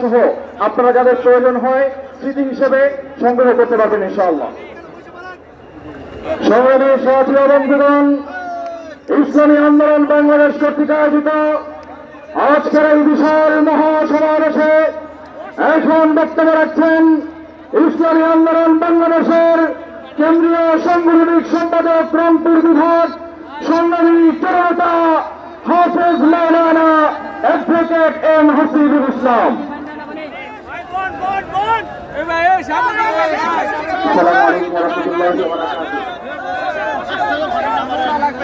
সহ আপনারা যাদের প্রয়োজন হয় স্মৃতি হিসেবে সংগ্রহ করতে পারবেন ইনশাআল্লাহ। সংগ্রামী সাথী ও বন্ধুগণ, ইসলামী আন্দোলন বাংলাদেশ কর্তৃক আয়োজিত আজকের এই বিশাল মহাসমাবেশে এখন বক্তব্য রাখছেন ইসলামী আন্দোলন বাংলাদেশের কেন্দ্রীয় সাংগঠনিক সম্পাদক রংপুর বিভাগ সংগ্রামী জনতা হাফেজ মাওলানা অ্যাডভোকেট এম হাসিবুল ইসলাম।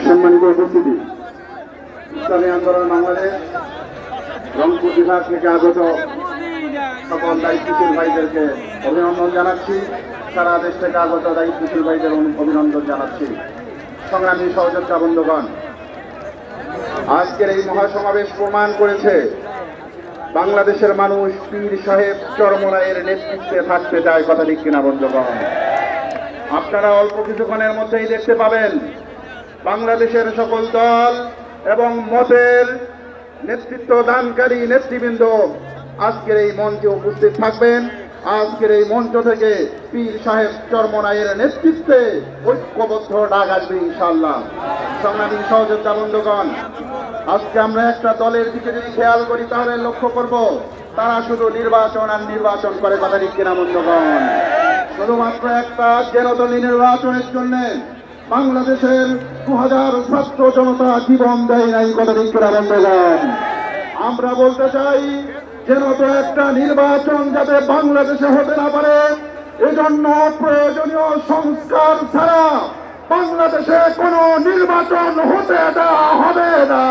সম্মানিত উপস্থিতি, ইসলামী আন্দোলন বাংলাদেশ রংপুর বিভাগ থেকে আগত সকল দায়িত্বশীল ভাইদেরকে অভিনন্দন জানাচ্ছি। সারা দেশ থেকে আগত দায়িত্বশীল ভাইদের অভিনন্দন জানাচ্ছি। সংগ্রামী সহযোদ্ধা বন্ধুগণ, আজকের এই মহাসমাবেশ প্রমাণ করেছে বাংলাদেশের মানুষ পীর সাহেব চরমোনাইয়ের নেতৃত্বে থাকতে চায়। কথা ঠিক কিনা বন্ধুগণ? আপনারা অল্প কিছুক্ষণের মধ্যেই দেখতে পাবেন বাংলাদেশের সকল দল এবং মতের নেতৃত্ব দানকারী নেতৃবৃন্দ আজকের এই মঞ্চে উপস্থিত থাকবেন। আজকের এই মঞ্চ থেকে পীর সাহেব চরমোনাইয়ের নেতৃত্বে ঐক্যবদ্ধ ডাক আসবে ইনশাআল্লাহ। সংগ্রামী সহযোদ্ধা বন্ধুগণ, আজকে আমরা একটা দলের দিকে যদি খেয়াল করি তাহলে লক্ষ্য করব তারা শুধু নির্বাচন আর নির্বাচন করে। কথা ঠিক কিনা বন্ধুগণ? শুধুমাত্র একটা জেনদলী নির্বাচনের জন্য বাংলাদেশের 2000 ছাত্র জনতা জীবন দেয় নাই। কথা ঠিক কিনা বন্ধুগণ? আমরা বলতে চাই যেন তো একটা নির্বাচন যাতে বাংলাদেশে হতে না পারে, এজন্য প্রয়োজনীয় সংস্কার ছাড়া বাংলাদেশে কোনো নির্বাচন হতে দেওয়া হবে না।